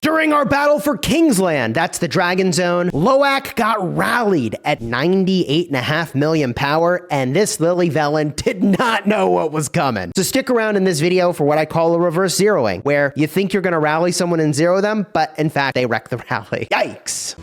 During our battle for Kingsland, that's the Dragon Zone, Loac got rallied at 98.5 million power, and this Lily Velen did not know what was coming. So stick around in this video for what I call a reverse zeroing, where you think you're gonna rally someone and zero them, but in fact, they wreck the rally. Yikes.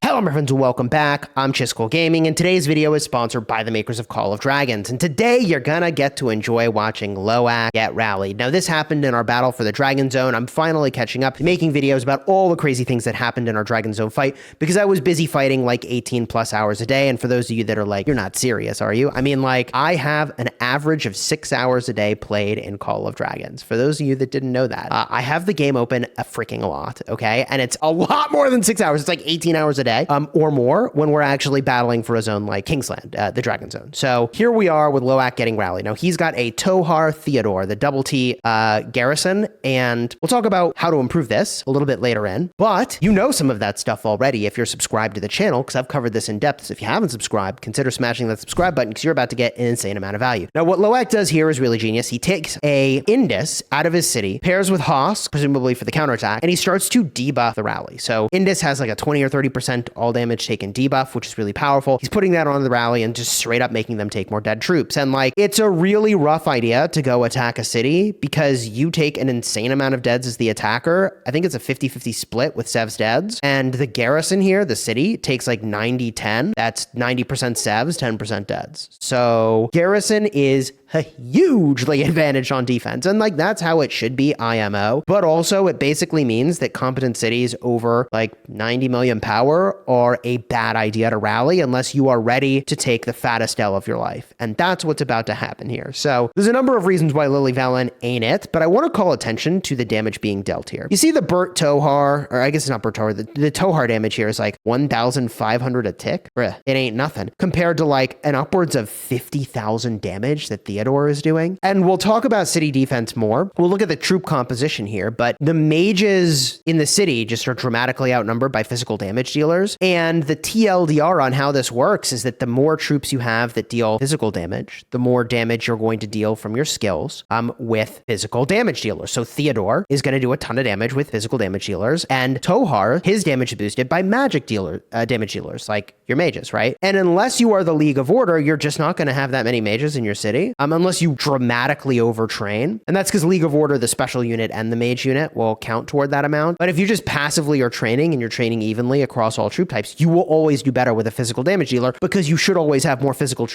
Hello my friends and welcome back. I'm Chisgule Gaming, and today's video is sponsored by the makers of Call of Dragons. And today you're gonna get to enjoy watching Loac get rallied. Now this happened in our battle for the Dragon Zone. I'm finally catching up, making videos about all the crazy things that happened in our Dragon Zone fight because I was busy fighting like 18 plus hours a day. And for those of you that are like, you're not serious, are you? I mean, like, I have an average of 6 hours a day played in Call of Dragons. For those of you that didn't know that, I have the game open a freaking lot, okay? And it's a lot more than 6 hours. It's like 18 hours a day. Or more when we're actually battling for a zone like Kingsland, the Dragon Zone. So here we are with Loac getting rallied. Now he's got a Tohar Theodore, the double T garrison, and we'll talk about how to improve this a little bit later in. But you know some of that stuff already if you're subscribed to the channel, because I've covered this in depth. So if you haven't subscribed, consider smashing that subscribe button because you're about to get an insane amount of value. Now what Loac does here is really genius. He takes a Indus out of his city, pairs with Hoss, presumably for the counterattack, and he starts to debuff the rally. So Indus has like a 20 or 30% all damage taken debuff, which is really powerful. He's putting that on the rally and just straight up making them take more dead troops. And like, it's a really rough idea to go attack a city because you take an insane amount of deads as the attacker. I think it's a 50-50 split with Sev's deads. And the garrison here, the city, takes like 90-10. That's 90% Sevs, 10% deads. So garrison is hugely advantaged on defense. And like, that's how it should be IMO. But also it basically means that competent cities over like 90 million power are a bad idea to rally unless you are ready to take the fattest L of your life. And that's what's about to happen here. So there's a number of reasons why Lily Velen ain't it, but I want to call attention to the damage being dealt here. You see the Burt Tohar, or I guess it's not Burt Tohar, the Tohar damage here is like 1,500 a tick. Bruh, it ain't nothing compared to like an upwards of 50,000 damage that Theodore is doing. And we'll talk about city defense more. We'll look at the troop composition here, but the mages in the city just are dramatically outnumbered by physical damage dealers. And the TLDR on how this works is that the more troops you have that deal physical damage, the more damage you're going to deal from your skills with physical damage dealers. So Theodore is going to do a ton of damage with physical damage dealers, and Tohar, his damage is boosted by magic damage dealers, like your mages, right? And unless you are the League of Order, you're just not going to have that many mages in your city, unless you dramatically overtrain. And that's because League of Order, the special unit and the mage unit will count toward that amount. But if you just passively are training and you're training evenly across all troop types, you will always do better with a physical damage dealer because you should always have more physical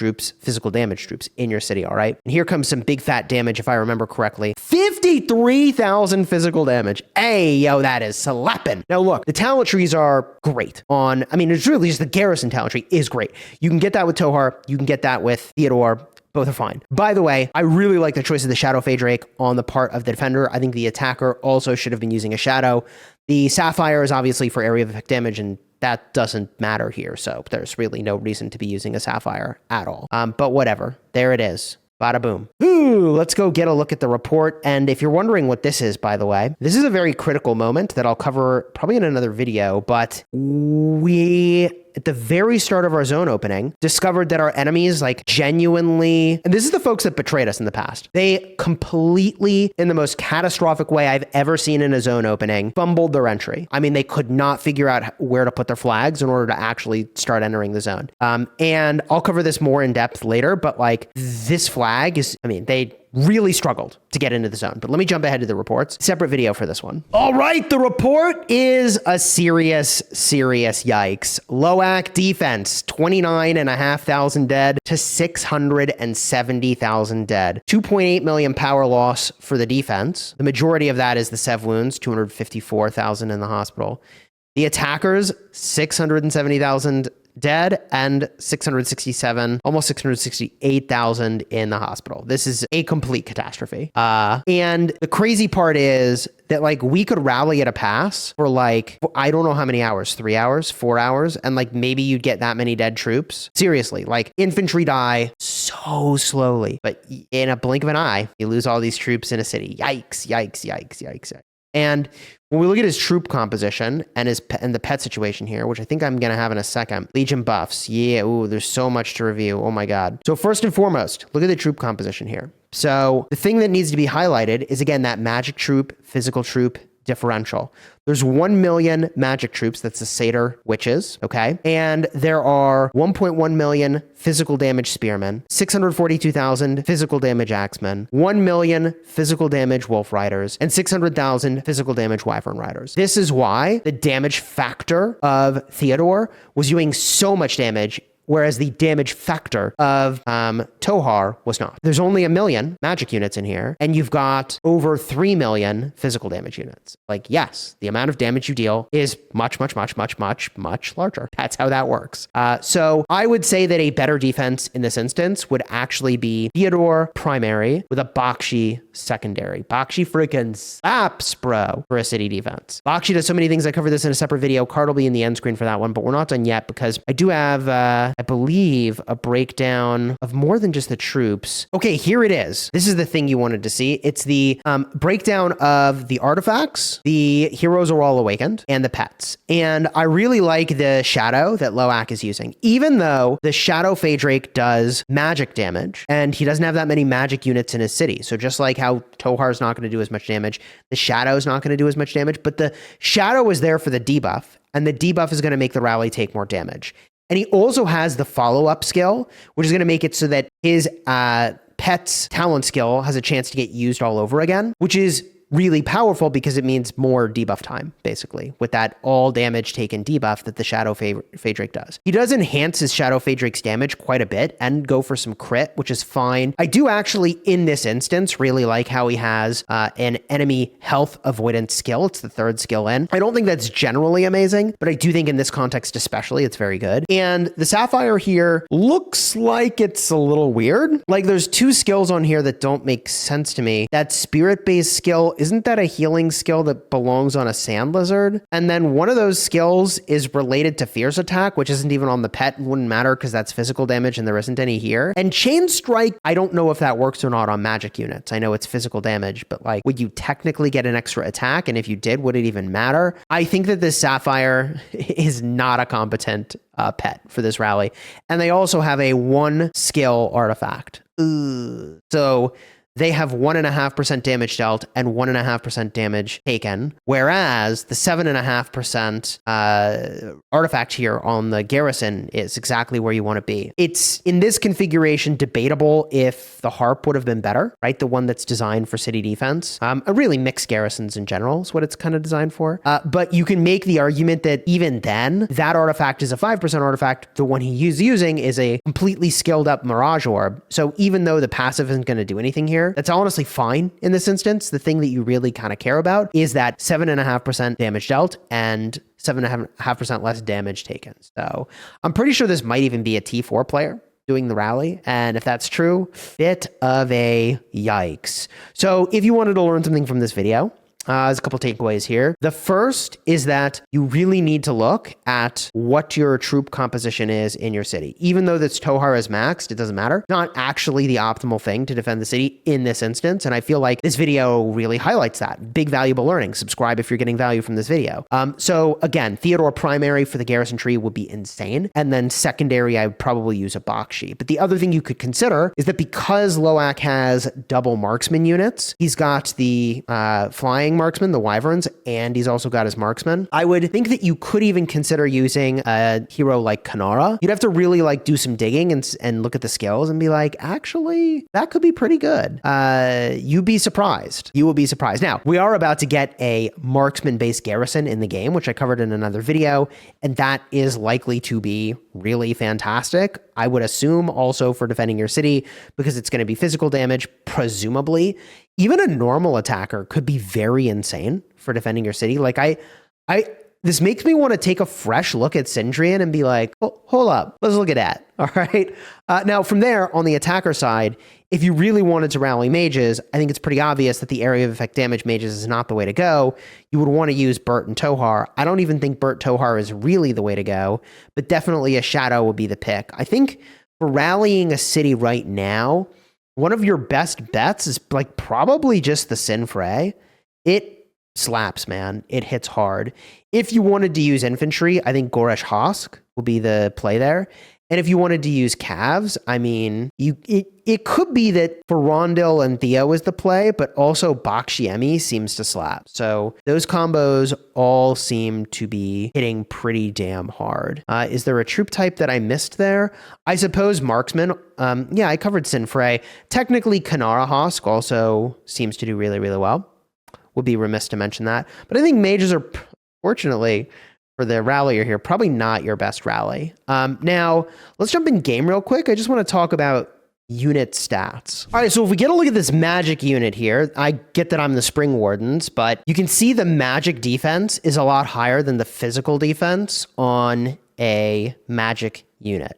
damage troops in your city, all right? And here comes some big fat damage, if I remember correctly. 53,000 physical damage. Hey, yo, that is slapping. Now look, the talent trees are great on, I mean, it's really just the garrison talent tree is great. You can get that with Tohar, you can get that with Theodore. Both are fine. By the way, I really like the choice of the Shadow Fey Drake on the part of the defender. I think the attacker also should have been using a Shadow. The Sapphire is obviously for area of effect damage, and that doesn't matter here. So there's really no reason to be using a Sapphire at all. But whatever. There it is. Bada boom. Ooh, let's go get a look at the report. And if you're wondering what this is, by the way, this is a very critical moment that I'll cover probably in another video, but we, at the very start of our zone opening, discovered that our enemies like genuinely, and this is the folks that betrayed us in the past, they completely, in the most catastrophic way I've ever seen in a zone opening, fumbled their entry. I mean, they could not figure out where to put their flags in order to actually start entering the zone. And I'll cover this more in depth later, but like this flag is, I mean, they really struggled to get into the zone. But let me jump ahead to the reports. Separate video for this one. All right, the report is a serious yikes. Loac defense, 29,500 dead to 670,000 dead. 2.8 million power loss for the defense. The majority of that is the Sev wounds, 254,000 in the hospital. The attackers, 670,000 dead and 667, almost 668,000 in the hospital. This is a complete catastrophe. And the crazy part is that like we could rally at a pass for like, I don't know how many hours, 3 hours, 4 hours. And like maybe you'd get that many dead troops. Seriously, like infantry die so slowly, but in a blink of an eye, you lose all these troops in a city. Yikes, yikes, yikes, yikes. And when we look at his troop composition and the pet situation here, which I think I'm going to have in a second, Legion buffs. Yeah, ooh, there's so much to review. Oh my God. So first and foremost, look at the troop composition here. So the thing that needs to be highlighted is, again, that magic troop, physical troop differential. There's 1 million magic troops. That's the satyr witches. Okay. And there are 1.1 million physical damage spearmen, 642,000 physical damage axemen, 1 million physical damage wolf riders, and 600,000 physical damage wyvern riders. This is why the damage factor of Theodore was doing so much damage, whereas the damage factor of Tohar was not. There's only 1 million magic units in here, and you've got over 3 million physical damage units. Like, yes, the amount of damage you deal is much, much, much, much, much, much larger. That's how that works. So I would say that a better defense in this instance would actually be Theodore primary with a Bakshi secondary. Bakshi freaking slaps, bro, for a city defense. Bakshi does so many things. I covered this in a separate video. Card will be in the end screen for that one, but we're not done yet because I do have, I believe, a breakdown of more than just the troops. Okay, here it is. This is the thing you wanted to see. It's the breakdown of the artifacts, the heroes are all awakened, and the pets. And I really like the shadow that Loac is using. Even though the shadow Phaedrake does magic damage, and he doesn't have that many magic units in his city. So just like how Tohar is not going to do as much damage, the shadow is not going to do as much damage, but the shadow is there for the debuff, and the debuff is going to make the rally take more damage. And he also has the follow-up skill, which is going to make it so that his pet's talent skill has a chance to get used all over again, which is really powerful because it means more debuff time, basically, with that all damage taken debuff that the Shadow Phaedrake does. He does enhance his Shadow Phaedrake's damage quite a bit and go for some crit, which is fine. I do actually, in this instance, really like how he has an enemy health avoidance skill. It's the 3rd skill in. I don't think that's generally amazing, but I do think in this context especially, it's very good. And the Sapphire here looks like it's a little weird. Like, there's 2 skills on here that don't make sense to me. That spirit-based skill, isn't that a healing skill that belongs on a sand lizard? And then one of those skills is related to fierce attack, which isn't even on the pet and wouldn't matter because that's physical damage and there isn't any here. And chain strike, I don't know if that works or not on magic units. I know it's physical damage, but like, would you technically get an extra attack? And if you did, would it even matter? I think that this Sapphire is not a competent pet for this rally. And they also have a 1 skill artifact. So they have 1.5% damage dealt and 1.5% damage taken, whereas the 7.5% artifact here on the garrison is exactly where you want to be. It's, in this configuration, debatable if the harp would have been better, right? The one that's designed for city defense. A really mixed garrisons in general is what it's kind of designed for. But you can make the argument that even then, that artifact is a 5% artifact. The one he's using is a completely skilled up Mirage Orb. So even though the passive isn't going to do anything here, that's honestly fine in this instance. The thing that you really kind of care about is that 7.5% damage dealt and 7.5% less damage taken. So I'm pretty sure this might even be a T4 player doing the rally. And if that's true, bit of a yikes. So if you wanted to learn something from this video, there's a couple takeaways here. The first is that you really need to look at what your troop composition is in your city. Even though this Tohar is maxed, it doesn't matter. Not actually the optimal thing to defend the city in this instance. And I feel like this video really highlights that. Big valuable learning. Subscribe if you're getting value from this video. So again, Theodore primary for the garrison tree would be insane. And then secondary, I would probably use a Bakshi. But the other thing you could consider is that because Loac has double marksman units, he's got the flying marksman, the wyverns, and he's also got his marksman. I would think that you could even consider using a hero like Kanara. You'd have to really like do some digging and look at the skills and be like, actually, that could be pretty good. You'd be surprised. You will be surprised. Now, we are about to get a marksman-based garrison in the game, which I covered in another video, and that is likely to be really fantastic. I would assume also for defending your city because it's going to be physical damage, presumably. Even a normal attacker could be very insane for defending your city. Like this makes me want to take a fresh look at Sindrian and be like, oh, hold up, let's look at that. All right. Now from there on the attacker side, if you really wanted to rally mages, I think it's pretty obvious that the area of effect damage mages is not the way to go. You would want to use Burt and Tohar. I don't even think Burt Tohar is really the way to go, but definitely a shadow would be the pick. I think for rallying a city right now, one of your best bets is like probably just the Sinfray. It slaps, man. It hits hard. If you wanted to use infantry, I think Goresh Hosk will be the play there. And if you wanted to use calves, I mean, it could be that for Rondil and Theo is the play, but also Bakshiemi seems to slap. So those combos all seem to be hitting pretty damn hard. Is there a troop type that I missed there? I suppose Marksman. Yeah, I covered Sinfrey. Technically, Kanara Hosk also seems to do really, really well. Would be remiss to mention that. But I think mages are, fortunately, for the rallier here, probably not your best rally. Now, let's jump in game real quick. I just want to talk about unit stats. All right, so if we get a look at this magic unit here, I get that I'm the Spring Wardens, but you can see the magic defense is a lot higher than the physical defense on a magic unit.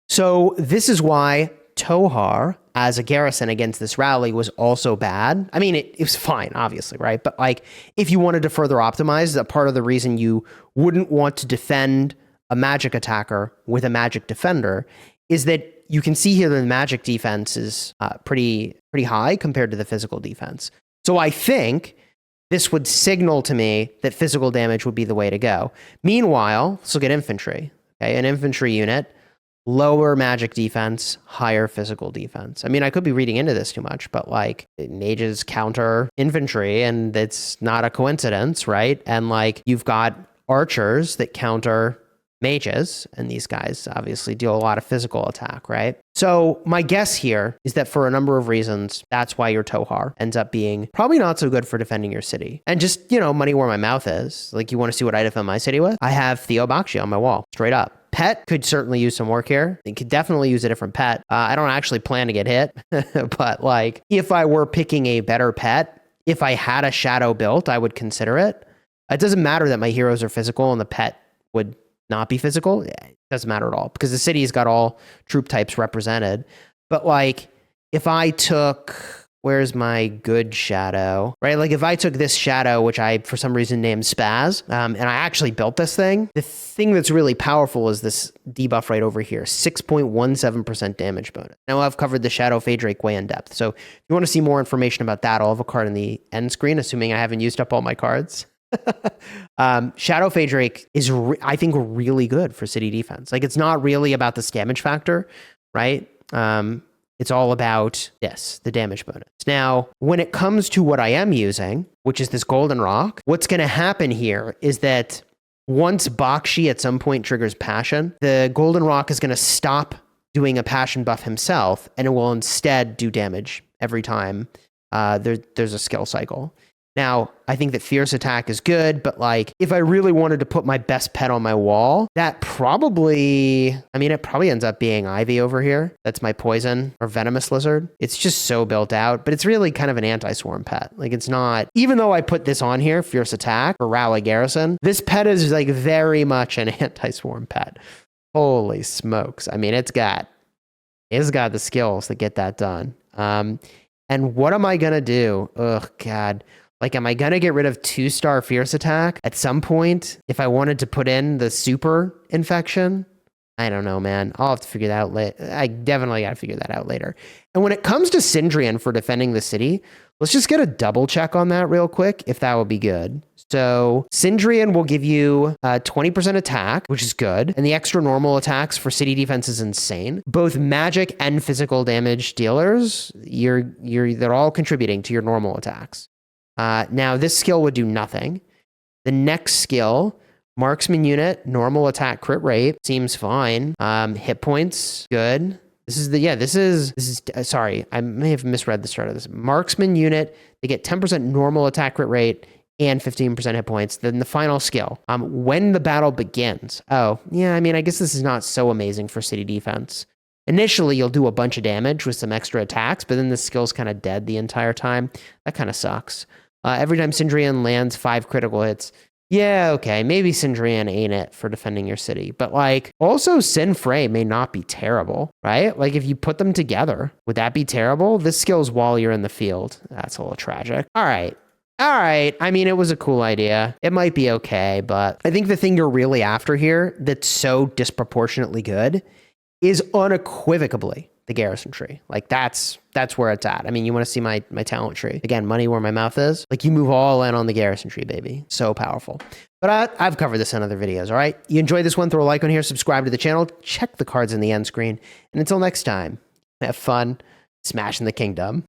So this is why Tohar as a garrison against this rally was also bad. I mean, it was fine, obviously, right? But like, if you wanted to further optimize, that part of the reason you wouldn't want to defend a magic attacker with a magic defender is that you can see here that the magic defense is pretty high compared to the physical defense. So I think this would signal to me that physical damage would be the way to go. Meanwhile, let's look at infantry. Okay, an infantry unit, lower magic defense, higher physical defense. I mean, I could be reading into this too much, but like mages counter infantry, and it's not a coincidence, right? And like you've got archers that counter mages, and these guys obviously deal a lot of physical attack, right? So my guess here is that for a number of reasons, that's why your Tohar ends up being probably not so good for defending your city. And just, you know, money where my mouth is. Like, you want to see what I defend my city with? I have Theo Bakshi on my wall, straight up. Pet could certainly use some work here. It could definitely use a different pet. I don't actually plan to get hit, but like if I were picking a better pet, if I had a shadow built, I would consider it. It doesn't matter that my heroes are physical and the pet would not be physical. It doesn't matter at all because the city's got all troop types represented. But like if I took, where's my good shadow, right? Like if I took this shadow, which I, for some reason, named Spaz, and I actually built this thing, the thing that's really powerful is this debuff right over here, 6.17% damage bonus. Now I've covered the Shadow Phaedrake way in depth. So if you want to see more information about that, I'll have a card in the end screen, assuming I haven't used up all my cards. Shadow Phaedrake is, I think, really good for city defense. Like it's not really about the damage factor, right? It's all about this, the damage bonus. Now, when it comes to what I am using, which is this golden rock, what's going to happen here is that once Bakshi at some point triggers passion, the golden rock is going to stop doing a passion buff himself, and it will instead do damage every time there's a skill cycle. Now, I think that Fierce Attack is good, but like if I really wanted to put my best pet on my wall, that probably, I mean, it probably ends up being Ivy over here. That's my poison or venomous lizard. It's just so built out, but it's really kind of an anti-swarm pet. Like it's not, even though I put this on here, Fierce Attack or Rally Garrison, this pet is like very much an anti-swarm pet. Holy smokes. I mean, it's got the skills to get that done. And what am I going to do? Oh God. Like, am I going to get rid of 2-star Fierce Attack at some point if I wanted to put in the super infection? I don't know, man. I'll have to figure that out later. I definitely got to figure that out later. And when it comes to Sindrian for defending the city, let's just get a double check on that real quick, if that would be good. So Sindrian will give you 20% attack, which is good. And the extra normal attacks for city defense is insane. Both magic and physical damage dealers, they're all contributing to your normal attacks. Now, this skill would do nothing. The next skill, marksman unit, normal attack crit rate, seems fine. Hit points, good. Sorry, I may have misread the start of this. Marksman unit, they get 10% normal attack crit rate and 15% hit points. Then the final skill, when the battle begins. Oh, yeah, I mean, I guess this is not so amazing for city defense. Initially, you'll do a bunch of damage with some extra attacks, but then the skill's kind of dead the entire time. That kind of sucks. Every time Sindrian lands 5 critical hits. Yeah, okay, maybe Sindrian ain't it for defending your city. But like, also Sinfrey may not be terrible, right? Like if you put them together, would that be terrible? This skill's while you're in the field. That's a little tragic. All right. I mean, it was a cool idea. It might be okay, but I think the thing you're really after here that's so disproportionately good is unequivocally the garrison tree. Like that's where it's at. I mean, you want to see my talent tree. Again, money where my mouth is. Like you move all in on the garrison tree, baby. So powerful. But I've covered this in other videos, all right? You enjoyed this one, throw a like on here, subscribe to the channel, check the cards in the end screen. And until next time, have fun smashing the kingdom.